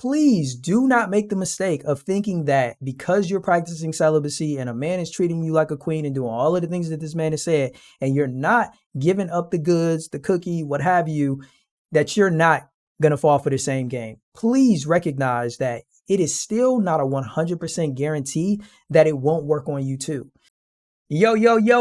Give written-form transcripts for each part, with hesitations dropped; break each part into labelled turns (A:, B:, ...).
A: please do not make the mistake of thinking that because you're practicing celibacy and a man is treating you like a queen and doing all of the things that this man has said, and you're not giving up the goods, the cookie, what have you, that you're not going to fall for the same game. Please recognize that it is still not a 100% guarantee that it won't work on you too. Yo,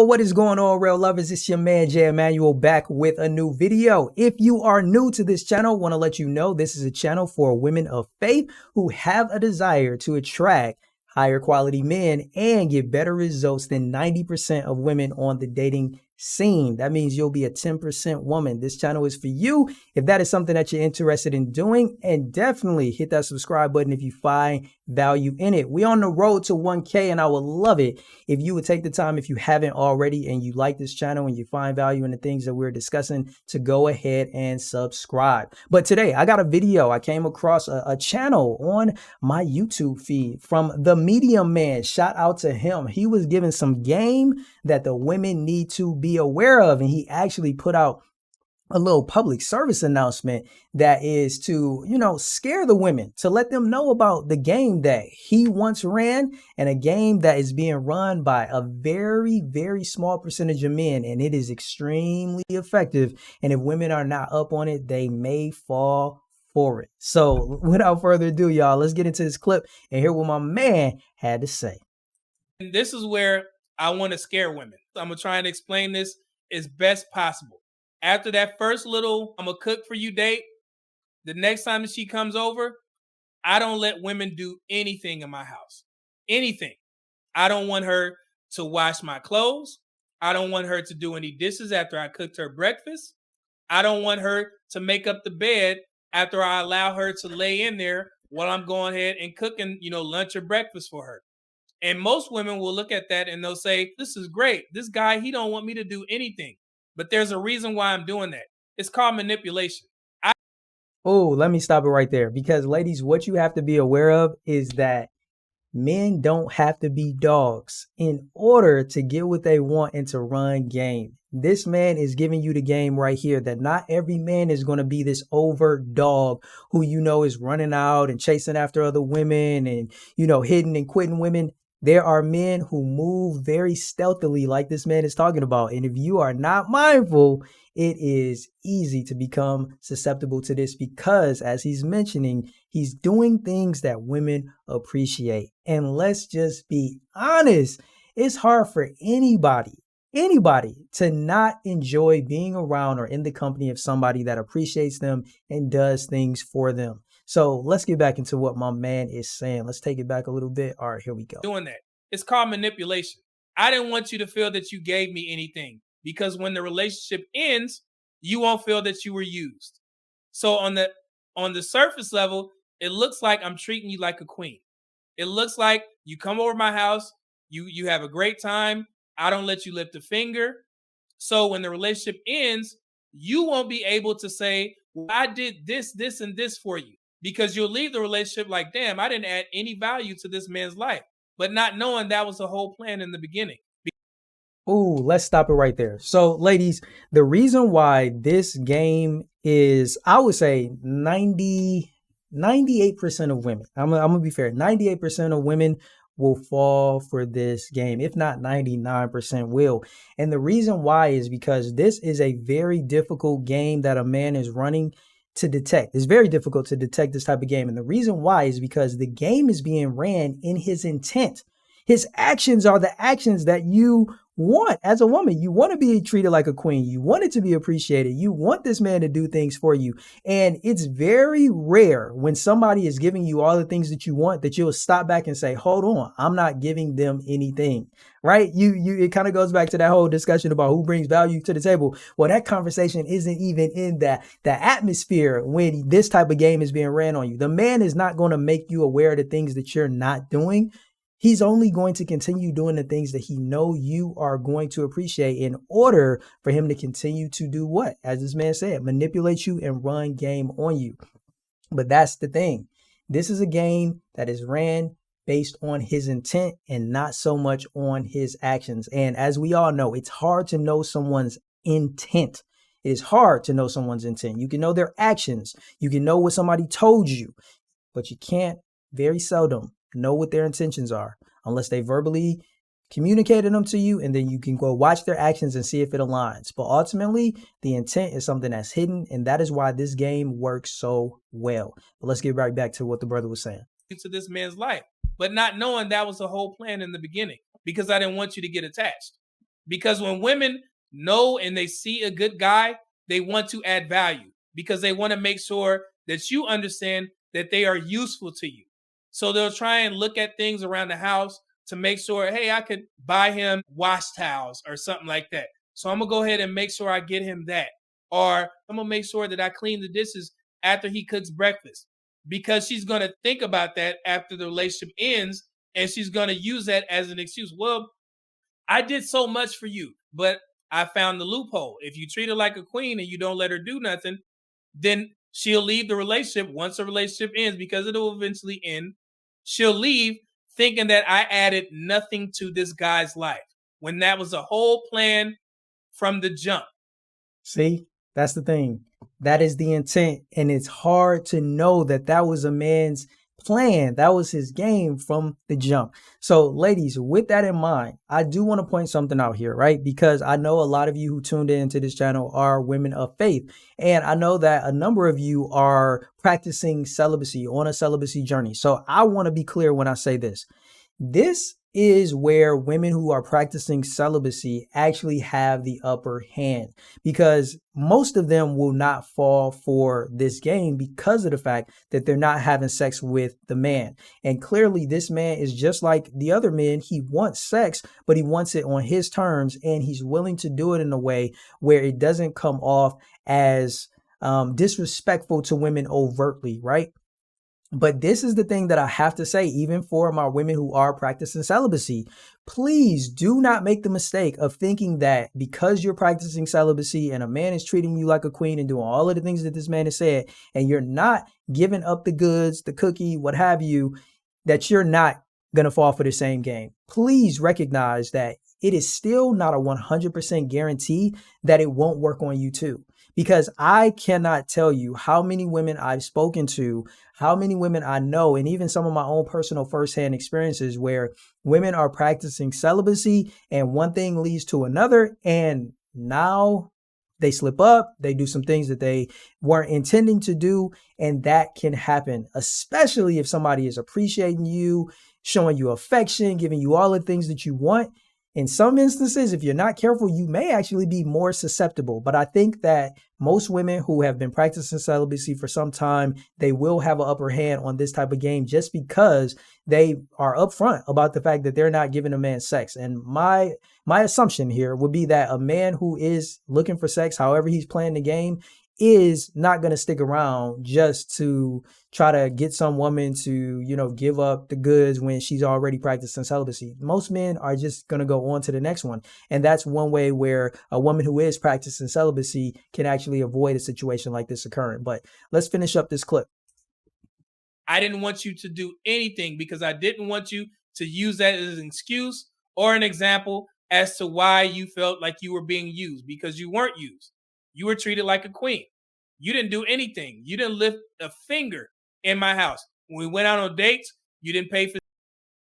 A: what is going on, real lovers? It's your man, Immanuel, back with a new video. If you are new to this channel, want to let you know this is a channel for women of faith who have a desire to attract higher quality men and get better results than 90% of women on the dating scene. That means you'll be a 10% woman. This channel is for you if that is something that you're interested in doing, and definitely hit that subscribe button if you find value in it. We're on the road to 1K, and I would love it if you would take the time, if you haven't already and you like this channel and you find value in the things that we're discussing, to go ahead and subscribe. But today I got a video. I came across a channel on my YouTube feed from the Medium Man. Shout out to him. He was giving some game that the women need to be aware of, and he actually put out a little public service announcement that is to, scare the women, to let them know about the game that he once ran, and a game that is being run by a very, very small percentage of men, and it is extremely effective. And if women are not up on it, they may fall for it. So without further ado, y'all, let's get into this clip and hear what my man had to say.
B: And this is where I want to scare women. I'm going to try and explain this as best possible. After that first little, I'm going to cook for you date, the next time that she comes over, I don't let women do anything in my house. Anything. I don't want her to wash my clothes. I don't want her to do any dishes after I cooked her breakfast. I don't want her to make up the bed after I allow her to lay in there while I'm going ahead and cooking, lunch or breakfast for her. And most women will look at that and they'll say, this is great. This guy, he don't want me to do anything. But there's a reason why I'm doing that. It's called manipulation.
A: Oh, let me stop it right there. Because ladies, what you have to be aware of is that men don't have to be dogs in order to get what they want and to run game. This man is giving you the game right here, that not every man is going to be this overt dog who, is running out and chasing after other women and, hitting and quitting women. There are men who move very stealthily like this man is talking about. And if you are not mindful, it is easy to become susceptible to this because, as he's mentioning, he's doing things that women appreciate. And let's just be honest, it's hard for anybody to not enjoy being around or in the company of somebody that appreciates them and does things for them. So let's get back into what my man is saying. Let's take it back a little bit. All right, here we go.
B: Doing that. It's called manipulation. I didn't want you to feel that you gave me anything, because when the relationship ends, you won't feel that you were used. So on the surface level, it looks like I'm treating you like a queen. It looks like you come over my house, you have a great time. I don't let you lift a finger. So when the relationship ends, you won't be able to say, well, I did this, and this for you. Because you'll leave the relationship like, damn, I didn't add any value to this man's life. But not knowing that was the whole plan in the beginning.
A: Ooh, let's stop it right there. So, ladies, the reason why this game is, I would say 98% of women, I'm going to be fair, 98% of women will fall for this game. If not 99% will. And the reason why is because this is a very difficult game that a man is running to detect. It's very difficult to detect this type of game. And the reason why is because the game is being ran in his intent. His actions are the actions that you want as a woman. You want to be treated like a queen. You want it to be appreciated. You want this man to do things for you. And it's very rare when somebody is giving you all the things that you want that you'll stop back and say, hold on, I'm not giving them anything, right? It kind of goes back to that whole discussion about who brings value to the table. Well, that conversation isn't even in the atmosphere when this type of game is being ran on you. The man is not going to make you aware of the things that you're not doing. He's only going to continue doing the things that he know you are going to appreciate in order for him to continue to do what? As this man said, manipulate you and run game on you. But that's the thing. This is a game that is ran based on his intent and not so much on his actions. And as we all know, it's hard to know someone's intent. It is hard to know someone's intent. You can know their actions. You can know what somebody told you. but you can't very seldom know what their intentions are unless they verbally communicated them to you, and then you can go watch their actions and see if it aligns. But ultimately, the intent is something that's hidden, and that is why this game works so well. But let's get right back to what the brother was saying.
B: To this man's life, but not knowing that was the whole plan in the beginning, because I didn't want you to get attached. Because when women know and they see a good guy, they want to add value because they want to make sure that you understand that they are useful to you. So they'll try and look at things around the house to make sure, hey, I could buy him wash towels or something like that. So I'm going to go ahead and make sure I get him that. Or I'm going to make sure that I clean the dishes after he cooks breakfast, because she's going to think about that after the relationship ends, and she's going to use that as an excuse. Well, I did so much for you, but I found the loophole. If you treat her like a queen and you don't let her do nothing, then she'll leave the relationship once the relationship ends, because it'll eventually end. She'll leave thinking that I added nothing to this guy's life, when that was a whole plan from the jump.
A: See, that's the thing. That is the intent. And it's hard to know that that was a man's plan. That was his game from the jump. So ladies, with that in mind, I do want to point something out here, right? Because I know a lot of you who tuned into this channel are women of faith. And I know that a number of you are practicing celibacy, on a celibacy journey. So I want to be clear when I say this. This is where women who are practicing celibacy actually have the upper hand, because most of them will not fall for this game because of the fact that they're not having sex with the man. And clearly this man is just like the other men. He wants sex, but he wants it on his terms, and he's willing to do it in a way where it doesn't come off as disrespectful to women overtly, right? But this is the thing that I have to say, even for my women who are practicing celibacy, please do not make the mistake of thinking that because you're practicing celibacy and a man is treating you like a queen and doing all of the things that this man has said, and you're not giving up the goods, the cookie, what have you, that you're not going to fall for the same game. Please recognize that it is still not a 100% guarantee that it won't work on you too. Because I cannot tell you how many women I've spoken to, how many women I know, and even some of my own personal firsthand experiences where women are practicing celibacy and one thing leads to another, and now they slip up, they do some things that they weren't intending to do, and that can happen, especially if somebody is appreciating you, showing you affection, giving you all the things that you want. In some instances, if you're not careful, you may actually be more susceptible. But I think that most women who have been practicing celibacy for some time, they will have an upper hand on this type of game just because they are upfront about the fact that they're not giving a man sex. And my assumption here would be that a man who is looking for sex, however he's playing the game, is not going to stick around just to try to get some woman to, give up the goods when she's already practicing celibacy. Most men are just going to go on to the next one. And that's one way where a woman who is practicing celibacy can actually avoid a situation like this occurring. But let's finish up this clip.
B: I didn't want you to do anything because I didn't want you to use that as an excuse or an example as to why you felt like you were being used, because you weren't used. You were treated like a queen. You didn't do anything. You didn't lift a finger in my house. When we went out on dates, you didn't pay for.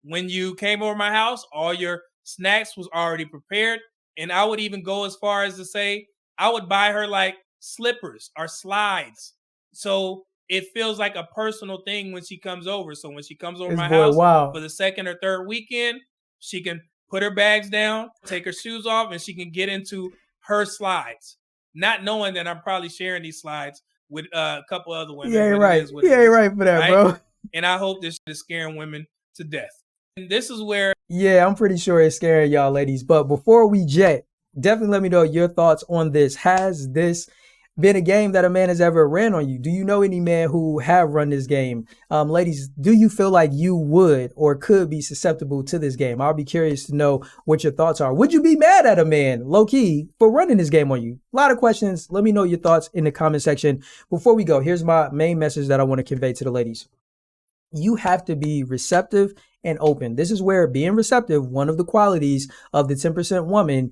B: When you came over my house, all your snacks was already prepared. And I would even go as far as to say, I would buy her like slippers or slides. So it feels like a personal thing when she comes over. So when she comes over my house for the second or third weekend, she can put her bags down, take her shoes off, and she can get into her slides, not knowing that I'm probably sharing these slides with a couple other women.
A: Yeah, right. Yeah, right for that, right? Bro.
B: And I hope this is scaring women to death. And this is where...
A: Yeah, I'm pretty sure it's scaring y'all ladies. But before we jet, definitely let me know your thoughts on this. Has this been a game that a man has ever ran on you? Do you know any men who have run this game? Ladies, do you feel like you would or could be susceptible to this game? I'll be curious to know what your thoughts are. Would you be mad at a man, low key, for running this game on you? A lot of questions. Let me know your thoughts in the comment section. Before we go, here's my main message that I want to convey to the ladies. You have to be receptive and open. This is where being receptive, one of the qualities of the 10% woman,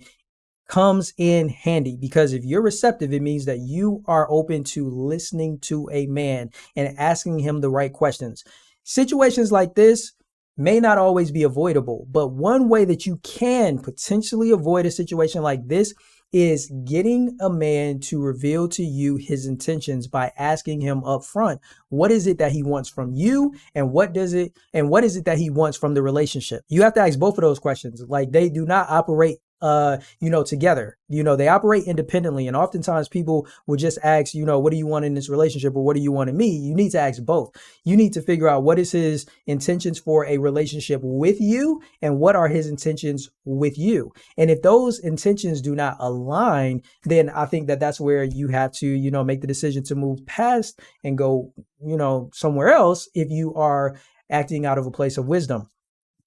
A: comes in handy, because if you're receptive, it means that you are open to listening to a man and asking him the right questions. Situations like this may not always be avoidable, but one way that you can potentially avoid a situation like this is getting a man to reveal to you his intentions by asking him up front, what is it that he wants from you, and what is it that he wants from the relationship? You have to ask both of those questions. Like, they do not operate together. They operate independently, and oftentimes people will just ask, what do you want in this relationship, or what do you want in me? You need to ask both. You need to figure out what is his intentions for a relationship with you, and what are his intentions with you. And if those intentions do not align, then I think that that's where you have to, make the decision to move past and go, somewhere else, if you are acting out of a place of wisdom.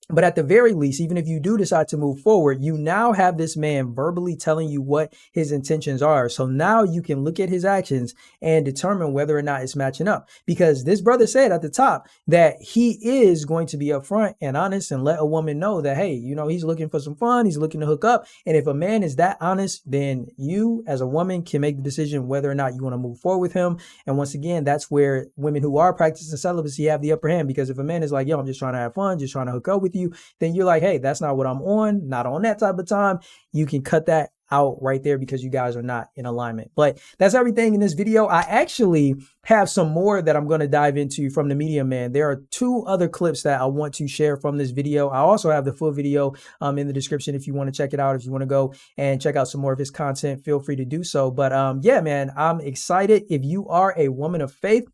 A: But at the very least, even if you do decide to move forward, you now have this man verbally telling you what his intentions are. So now you can look at his actions and determine whether or not it's matching up. Because this brother said at the top that he is going to be upfront and honest and let a woman know that, hey, he's looking for some fun. He's looking to hook up. And if a man is that honest, then you as a woman can make the decision whether or not you want to move forward with him. And once again, that's where women who are practicing celibacy have the upper hand. Because if a man is like, yo, I'm just trying to have fun, just trying to hook up with you, then you're like, hey, that's not what I'm on, not on that type of time. You can cut that out right there because you guys are not in alignment. But that's everything in this video. I actually have some more that I'm going to dive into from the Media Man. There are 2 other clips that I want to share from this video. I also have the full video in the description if you want to check it out. If you want to go and check out some more of his content, feel free to do so. But yeah, man, I'm excited. If you are a woman of faith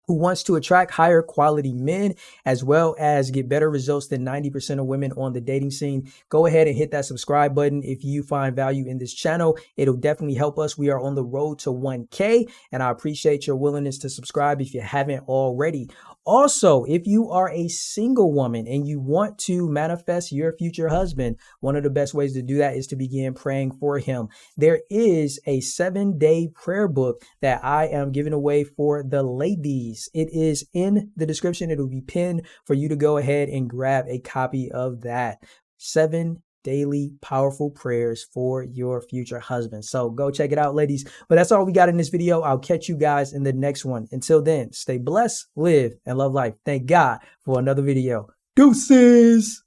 A: who wants to attract higher quality men, as well as get better results than 90% of women on the dating scene, go ahead and hit that subscribe button. If you find value in this channel, it'll definitely help us. We are on the road to 1K, and I appreciate your willingness to subscribe if you haven't already. Also, if you are a single woman and you want to manifest your future husband, one of the best ways to do that is to begin praying for him. There is a 7-day prayer book that I am giving away for the ladies. It is in the description. It'll be pinned for you to go ahead and grab a copy of that. 7 daily powerful prayers for your future husband. So go check it out, ladies. But that's all we got in this video. I'll catch you guys in the next one. Until then, stay blessed, live, and love life. Thank God for another video. Deuces.